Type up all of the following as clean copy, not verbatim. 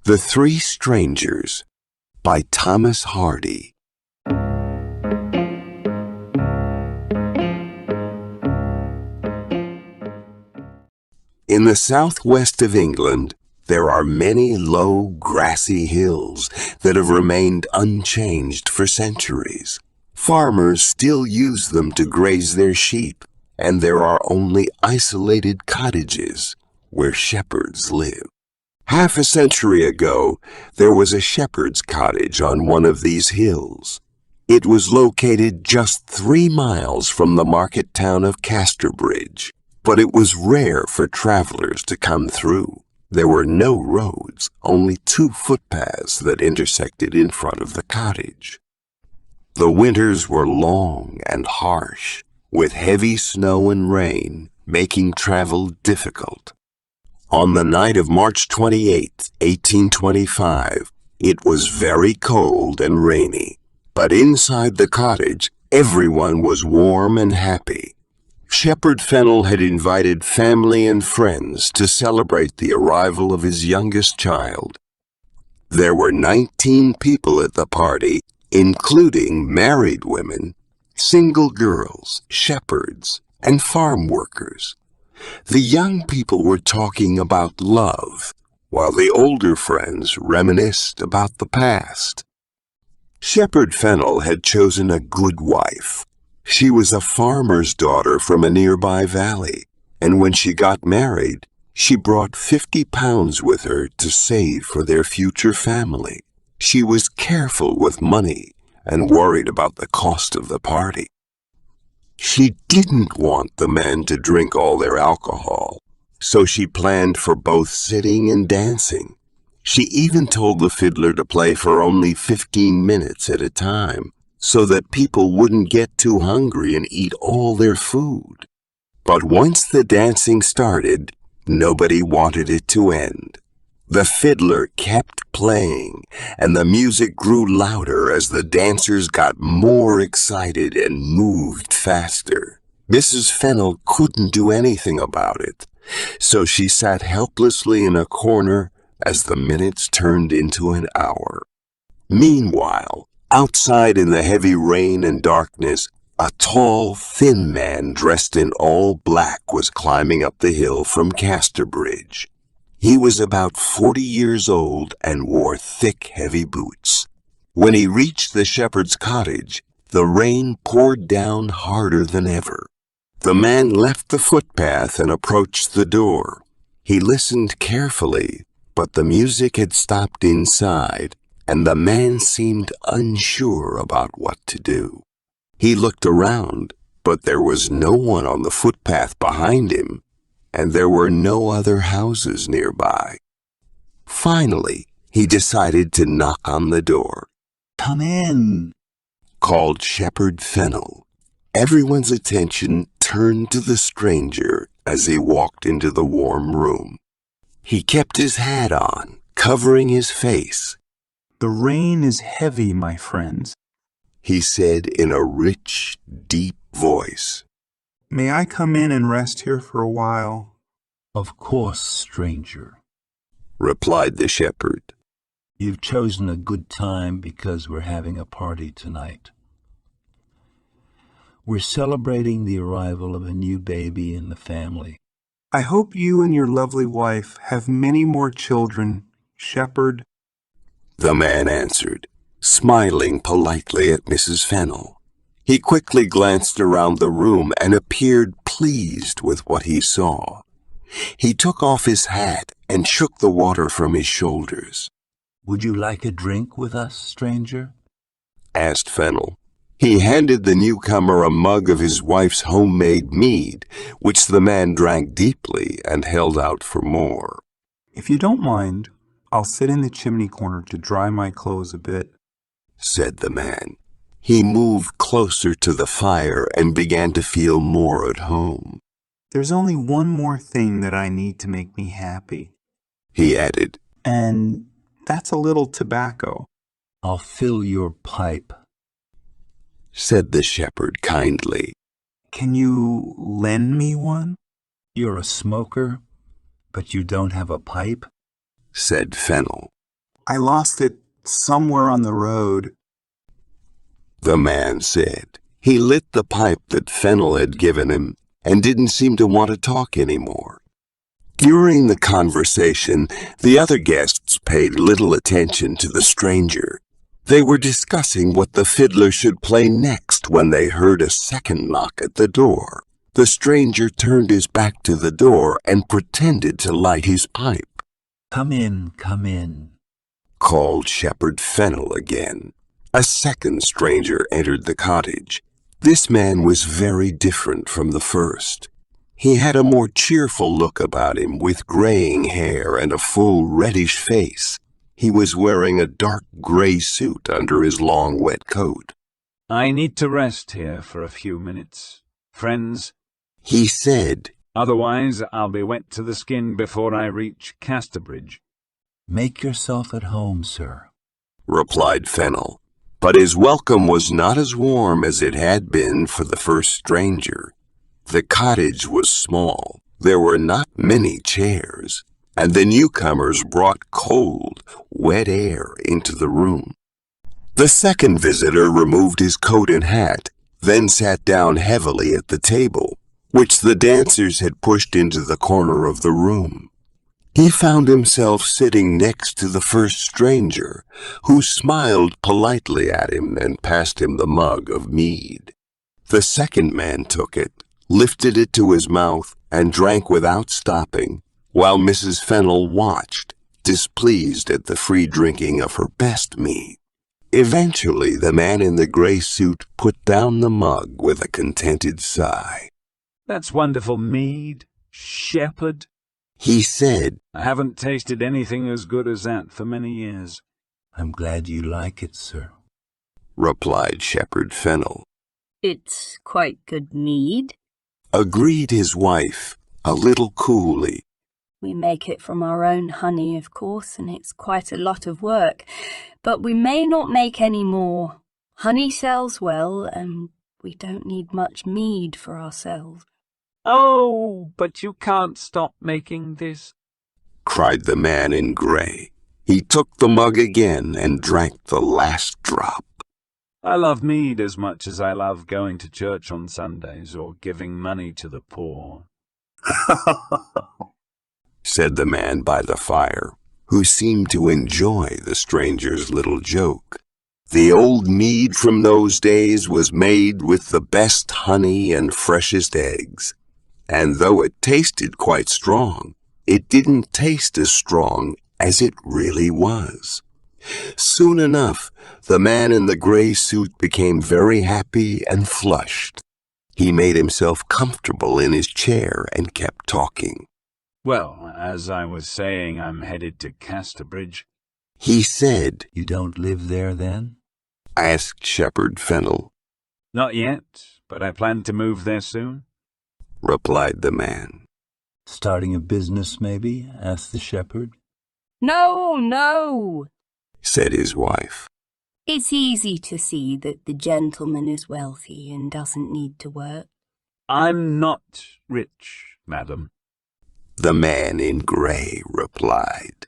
The Three Strangers by Thomas Hardy. In the southwest of England, there are many low, grassy hills that have remained unchanged for centuries. Farmers still use them to graze their sheep, and there are only isolated cottages where shepherds live. Half a century ago, there was a shepherd's cottage on one of these hills. It was located just 3 miles from the market town of Casterbridge, but it was rare for travelers to come through. There were no roads, only 2 footpaths that intersected in front of the cottage. The winters were long and harsh, with heavy snow and rain, making travel difficult. On the night of March 28, 1825, it was very cold and rainy, but inside the cottage, everyone was warm and happy. Shepherd Fennel had invited family and friends to celebrate the arrival of his youngest child. There were 19 people at the party, including married women, single girls, shepherds, and farm workers. The young people were talking about love, while the older friends reminisced about the past. Shepherd Fennel had chosen a good wife. She was a farmer's daughter from a nearby valley, and when she got married, she brought 50 pounds with her to save for their future family. She was careful with money and worried about the cost of the party. She didn't want the men to drink all their alcohol, so she planned for both sitting and dancing. She even told the fiddler to play for only 15 minutes at a time, so that people wouldn't get too hungry and eat all their food. But once the dancing started, nobody wanted it to end. The fiddler kept playing, and the music grew louder as the dancers got more excited and moved faster. Mrs. Fennel couldn't do anything about it, so she sat helplessly in a corner as the minutes turned into an hour. Meanwhile, outside in the heavy rain and darkness, a tall, thin man dressed in all black was climbing up the hill from Casterbridge. He was about 40 years old and wore thick, heavy boots. When he reached the shepherd's cottage, the rain poured down harder than ever. The man left the footpath and approached the door. He listened carefully, but the music had stopped inside, and the man seemed unsure about what to do. He looked around, but there was no one on the footpath behind him, and there were no other houses nearby. Finally, he decided to knock on the door. "Come in," called Shepherd Fennel. Everyone's attention turned to the stranger as he walked into the warm room. He kept his hat on, covering his face. "The rain is heavy, my friends," he said in a rich, deep voice. "May I come in and rest here for a while?" "Of course, stranger," replied the shepherd. "You've chosen a good time because we're having a party tonight. We're celebrating the arrival of a new baby in the family." "I hope you and your lovely wife have many more children, shepherd," the man answered, smiling politely at Mrs. Fennel. He quickly glanced around the room and appeared pleased with what he saw. He took off his hat and shook the water from his shoulders. "Would you like a drink with us, stranger?" asked Fennel. He handed the newcomer a mug of his wife's homemade mead, which the man drank deeply and held out for more. "If you don't mind, I'll sit in the chimney corner to dry my clothes a bit," said the man. He moved closer to the fire and began to feel more at home. "There's only one more thing that I need to make me happy," he added, "and that's a little tobacco." "I'll fill your pipe," said the shepherd kindly. "Can you lend me one?" "You're a smoker, but you don't have a pipe?" said Fennel. I lost it somewhere on the road. The man said. He lit the pipe that Fennel had given him and didn't seem to want to talk anymore. During the conversation, the other guests paid little attention to the stranger. They were discussing what the fiddler should play next when they heard a second knock at the door. The stranger turned his back to the door and pretended to light his pipe. Come in, Called Shepherd Fennel again. A second stranger entered the cottage. This man was very different from the first. He had a more cheerful look about him, with graying hair and a full reddish face. He was wearing a dark gray suit under his long wet coat. I need to rest here for a few minutes, friends, he said. Otherwise I'll be wet to the skin before I reach Casterbridge. Make yourself at home, sir, replied Fennel. But his welcome was not as warm as it had been for the first stranger. The cottage was small. There were not many chairs, and the newcomers brought cold, wet air into the room. The second visitor removed his coat and hat, then sat down heavily at the table, which the dancers had pushed into the corner of the room. He found himself sitting next to the first stranger, who smiled politely at him and passed him the mug of mead. The second man took it, lifted it to his mouth, and drank without stopping, while Mrs. Fennel watched, displeased at the free drinking of her best mead. Eventually, the man in the gray suit put down the mug with a contented sigh. That's wonderful mead, Shepherd, he said. I haven't tasted anything as good as that for many years. I'm glad you like it, sir, replied Shepherd Fennel. It's quite good mead, agreed his wife, a little coolly. We make it from our own honey, of course, and it's quite a lot of work. But we may not make any more. Honey sells well, and we don't need much mead for ourselves. Oh, but you can't stop making this, cried the man in gray. He took the mug again and drank the last drop. I love mead as much as I love going to church on Sundays or giving money to the poor, said the man by the fire, who seemed to enjoy the stranger's little joke. The old mead from those days was made with the best honey and freshest eggs, and though it tasted quite strong, it didn't taste as strong as it really was. Soon enough, the man in the gray suit became very happy and flushed. He made himself comfortable in his chair and kept talking. Well, as I was saying, I'm headed to Casterbridge, he said. You don't live there, then? Asked Shepherd Fennel. Not yet, but I plan to move there soon, replied the man. Starting a business, maybe? Asked the shepherd. No, said his wife. It's easy to see that the gentleman is wealthy and doesn't need to work. I'm not rich, madam, the man in grey replied.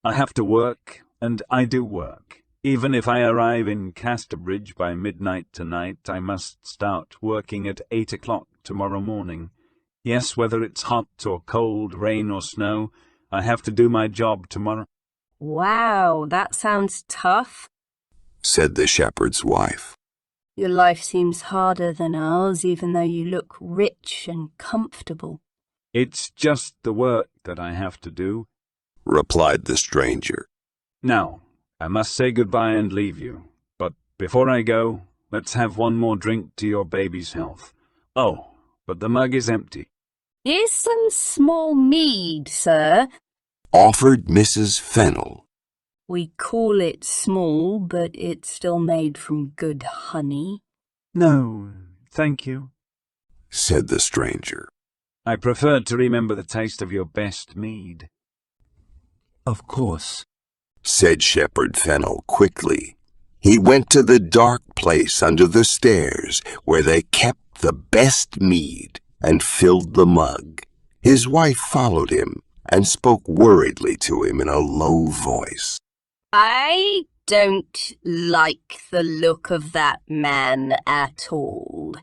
I have to work, and I do work. Even if I arrive in Casterbridge by midnight tonight, I must start working at 8 o'clock tomorrow morning. Yes, whether it's hot or cold, rain or snow, I have to do my job tomorrow. Wow, that sounds tough, said the shepherd's wife. Your life seems harder than ours, even though you look rich and comfortable. It's just the work that I have to do, replied the stranger. Now, I must say goodbye and leave you. But before I go, let's have one more drink to your baby's health. Oh, but the mug is empty. Here's some small mead, sir, offered Mrs. Fennel. We call it small, but it's still made from good honey. No, thank you, said the stranger. I prefer to remember the taste of your best mead. Of course, said Shepherd Fennel quickly. He went to the dark place under the stairs where they kept the best mead and filled the mug. His wife followed him and spoke worriedly to him in a low voice. I don't like the look of that man at all.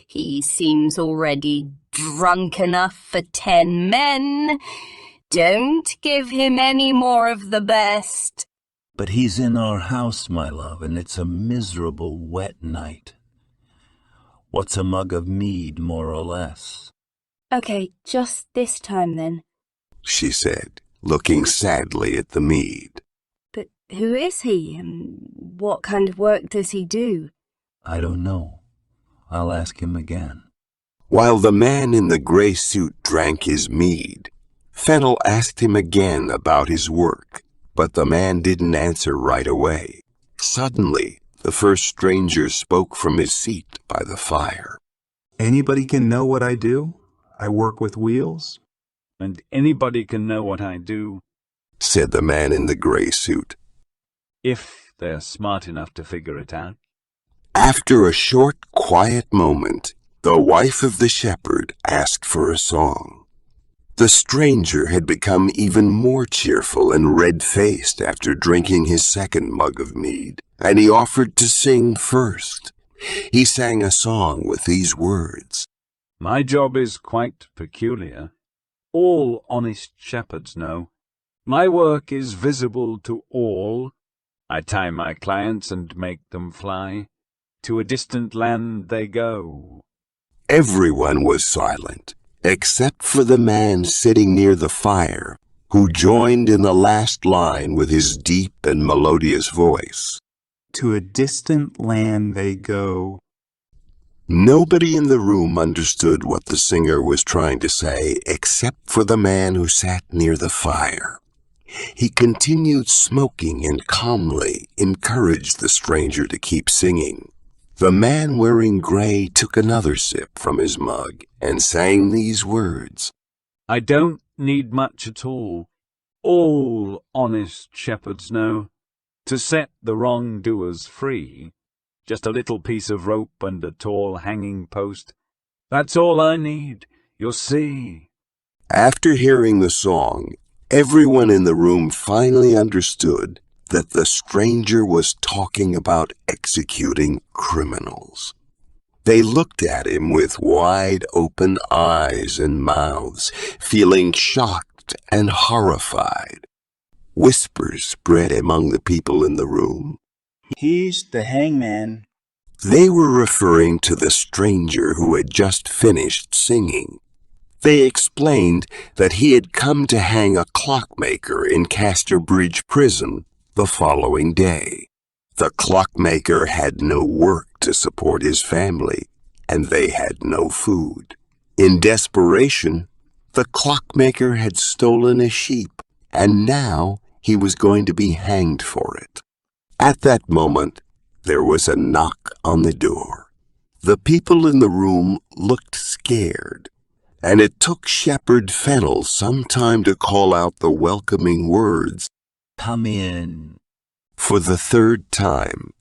He seems already drunk enough for 10 men. Don't give him any more of the best. But he's in our house, my love, and it's a miserable wet night. What's a mug of mead, more or less? Okay, just this time then. she said, looking sadly at the mead. But who is he, and what kind of work does he do? I don't know. I'll ask him again. While the man in the gray suit drank his mead, Fennel asked him again about his work, but the man didn't answer right away. Suddenly, the first stranger spoke from his seat by the fire. Anybody can know what I do? I work with wheels. And anybody can know what I do, said the man in the gray suit, if they're smart enough to figure it out. After a short, quiet moment, the wife of the shepherd asked for a song. The stranger had become even more cheerful and red-faced after drinking his second mug of mead, and he offered to sing first. He sang a song with these words. My job is quite peculiar. All honest shepherds know. My work is visible to all. I tie my clients and make them fly. To a distant land they go. Everyone was silent, except for the man sitting near the fire, who joined in the last line with his deep and melodious voice. To a distant land they go. Nobody in the room understood what the singer was trying to say, except for the man who sat near the fire. He continued smoking and calmly encouraged the stranger to keep singing. The man wearing gray took another sip from his mug and sang these words. I don't need much at all. All honest shepherds know. To set the wrongdoers free. Just a little piece of rope and a tall hanging post. That's all I need, you'll see. After hearing the song, everyone in the room finally understood that the stranger was talking about executing criminals. They looked at him with wide-open eyes and mouths, feeling shocked and horrified. Whispers spread among the people in the room. He's the hangman. They were referring to the stranger who had just finished singing. They explained that he had come to hang a clockmaker in Casterbridge prison the following day. The clockmaker had no work to support his family, and they had no food. In desperation, the clockmaker had stolen a sheep, and now he was going to be hanged for it. At that moment, there was a knock on the door. The people in the room looked scared, and it took Shepherd Fennel some time to call out the welcoming words, Come in. For the third time.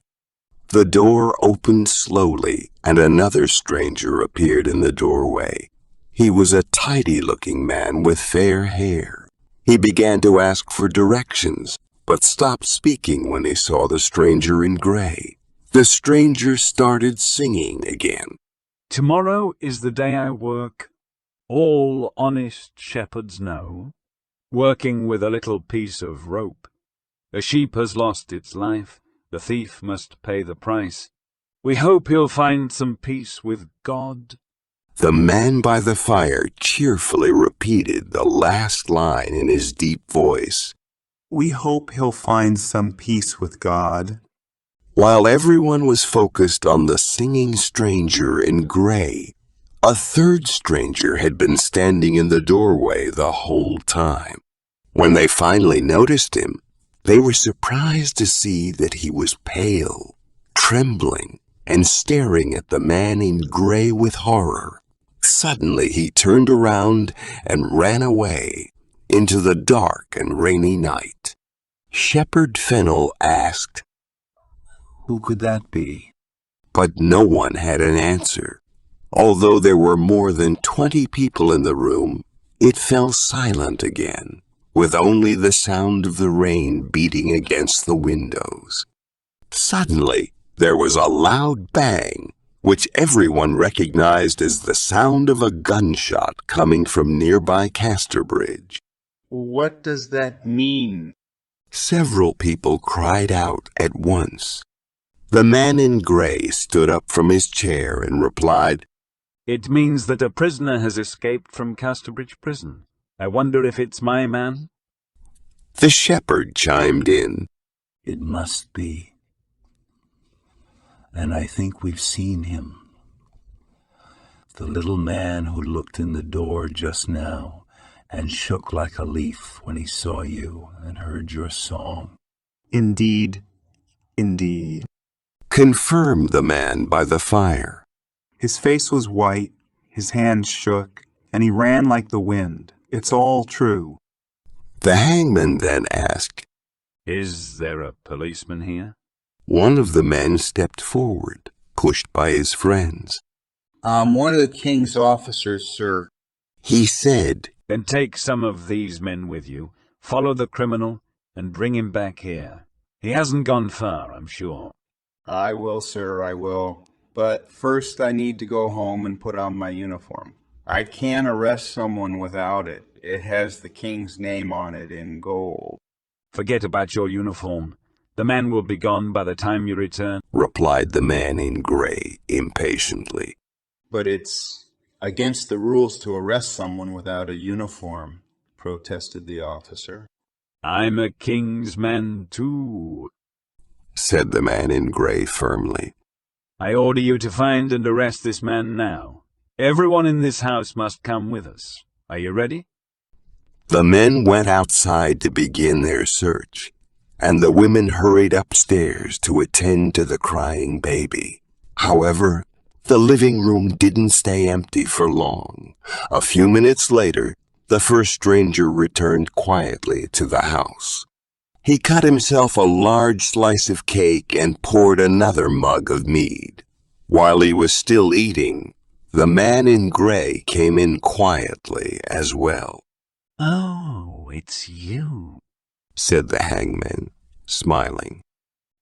The door opened slowly, and another stranger appeared in the doorway. He was a tidy-looking man with fair hair. He began to ask for directions, but stopped speaking when he saw the stranger in gray. The stranger started singing again. Tomorrow is the day I work. All honest shepherds know. Working with a little piece of rope. A sheep has lost its life. The thief must pay the price. We hope he'll find some peace with God. The man by the fire cheerfully repeated the last line in his deep voice. We hope he'll find some peace with God. While everyone was focused on the singing stranger in gray, a third stranger had been standing in the doorway the whole time. When they finally noticed him, they were surprised to see that he was pale, trembling, and staring at the man in gray with horror. Suddenly he turned around and ran away into the dark and rainy night. Shepherd Fennel asked, Who could that be? But no one had an answer. Although there were more than 20 people in the room, it fell silent again. with only the sound of the rain beating against the windows. Suddenly, there was a loud bang, which everyone recognized as the sound of a gunshot coming from nearby Casterbridge. What does that mean? Several people cried out at once. The man in gray stood up from his chair and replied, "It means that a prisoner has escaped from Casterbridge prison. I wonder if it's my man?" The shepherd chimed in. It must be. And I think we've seen him. The little man who looked in the door just now and shook like a leaf when he saw you and heard your song. Indeed, indeed. Confirmed the man by the fire. His face was white, his hands shook, and he ran like the wind. It's all true. The hangman then asked, "Is there a policeman here?" One of the men stepped forward, pushed by his friends. I'm one of the king's officers, sir. He said, "Then take some of these men with you, follow the criminal, and bring him back here. He hasn't gone far, I'm sure." I will, sir, I will. But first I need to go home and put on my uniform. I can't arrest someone without it. It has the king's name on it in gold. "Forget about your uniform. The man will be gone by the time you return." replied the man in gray impatiently. But it's against the rules to arrest someone without a uniform, protested the officer. "I'm a king's man too," said the man in gray firmly. "I order you to find and arrest this man now. Everyone in this house must come with us. Are you ready?" The men went outside to begin their search, and the women hurried upstairs to attend to the crying baby. However, the living room didn't stay empty for long. A few minutes later, the first stranger returned quietly to the house. He cut himself a large slice of cake and poured another mug of mead. While he was still eating, the man in gray came in quietly as well. "Oh, it's you," said the hangman, smiling.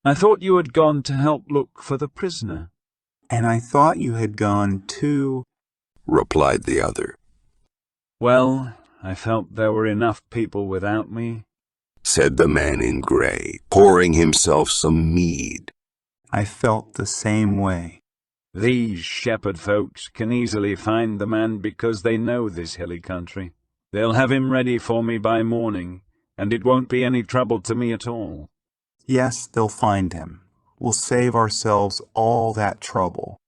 "I thought you had gone to help look for the prisoner." And I thought you had gone too, replied the other. "Well, I felt there were enough people without me," said the man in gray, pouring himself some mead. I felt the same way. "These shepherd folks can easily find the man because they know this hilly country. They'll have him ready for me by morning, and it won't be any trouble to me at all." Yes, they'll find him. We'll save ourselves all that trouble.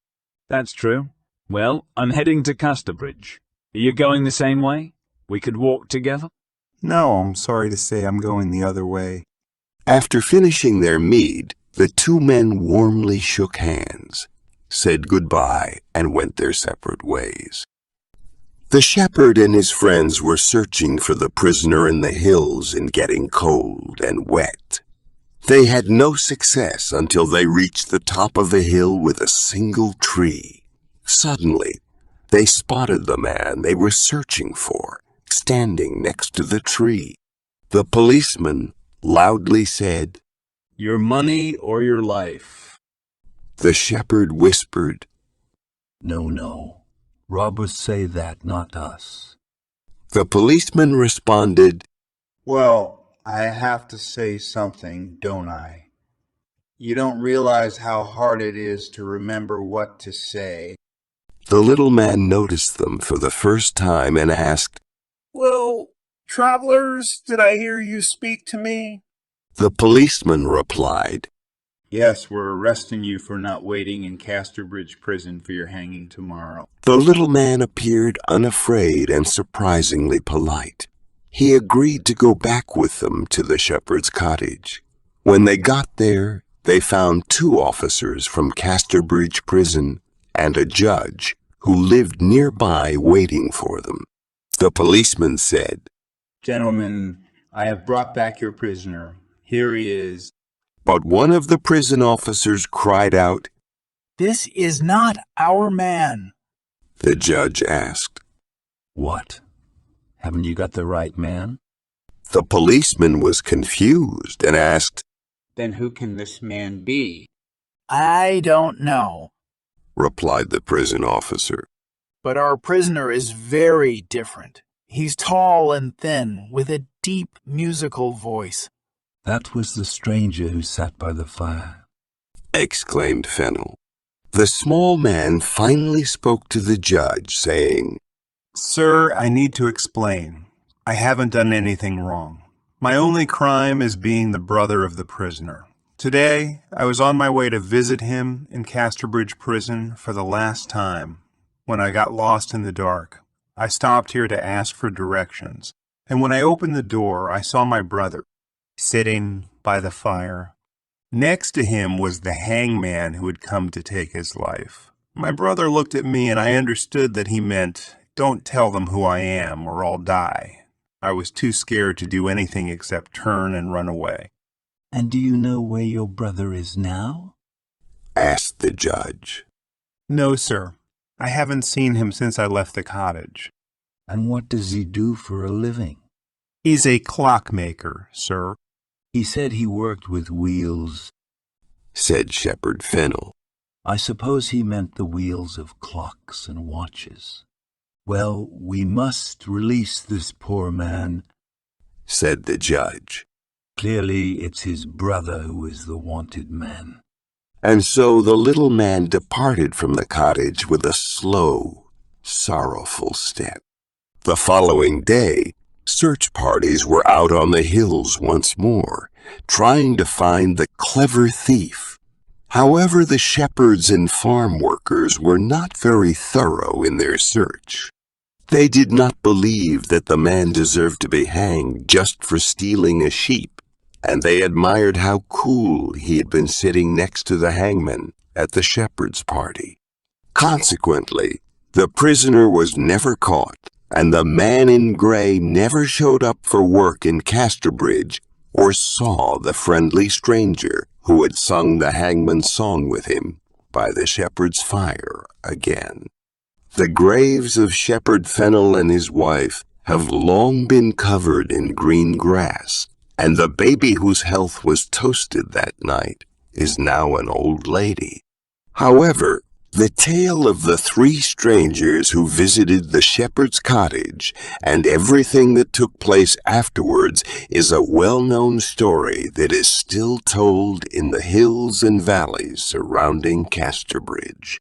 "That's true. Well, I'm heading to Casterbridge. Are you going the same way? We could walk together?" No, I'm sorry to say I'm going the other way. After finishing their mead, the two men warmly shook hands, said goodbye, and went their separate ways. The shepherd and his friends were searching for the prisoner in the hills and getting cold and wet. They had no success until they reached the top of a hill with a single tree. Suddenly, they spotted the man they were searching for, standing next to the tree. The policeman loudly said, Your money or your life? The shepherd whispered, No, no. Robbers say that, not us. The policeman responded, Well, I have to say something, don't I? You don't realize how hard it is to remember what to say. The little man noticed them for the first time and asked, Well, travelers, did I hear you speak to me? The policeman replied, Yes, we're arresting you for not waiting in Casterbridge prison for your hanging tomorrow. The little man appeared unafraid and surprisingly polite. He agreed to go back with them to the shepherd's cottage. When they got there, they found 2 officers from Casterbridge prison and a judge who lived nearby waiting for them. The policeman said, Gentlemen, I have brought back your prisoner. Here he is. But one of the prison officers cried out. This is not our man. The judge asked. What? Haven't you got the right man? The policeman was confused and asked, Then who can this man be? I don't know, replied the prison officer. but our prisoner is very different. He's tall and thin, with a deep musical voice. That was the stranger who sat by the fire, Exclaimed Fennel. The small man finally spoke to the judge, saying, Sir, I need to explain. I haven't done anything wrong. My only crime is being the brother of the prisoner. Today, I was on my way to visit him in Casterbridge Prison for the last time. When I got lost in the dark, I stopped here to ask for directions, and when I opened the door, I saw my brother sitting by the fire. Next to him was the hangman who had come to take his life. My brother looked at me, and I understood that he meant, "Don't tell them who I am, or I'll die." I was too scared to do anything except turn and run away. And do you know where your brother is now? asked the judge. No, sir. I haven't seen him since I left the cottage. And what does he do for a living? He's a clockmaker, sir. He said he worked with wheels. Said Shepherd Fennel. I suppose he meant the wheels of clocks and watches. Well, we must release this poor man. Said the judge. Clearly, it's his brother who is the wanted man. And so the little man departed from the cottage with a slow, sorrowful step. The following day, search parties were out on the hills once more, trying to find the clever thief. However, the shepherds and farm workers were not very thorough in their search. They did not believe that the man deserved to be hanged just for stealing a sheep, and they admired how cool he had been sitting next to the hangman at the shepherd's party. Consequently, the prisoner was never caught, and the man in gray never showed up for work in Casterbridge or saw the friendly stranger who had sung the hangman's song with him by the shepherd's fire again. The graves of Shepherd Fennel and his wife have long been covered in green grass, and the baby whose health was toasted that night is now an old lady. However, the tale of the three strangers who visited the shepherd's cottage and everything that took place afterwards is a well-known story that is still told in the hills and valleys surrounding Casterbridge.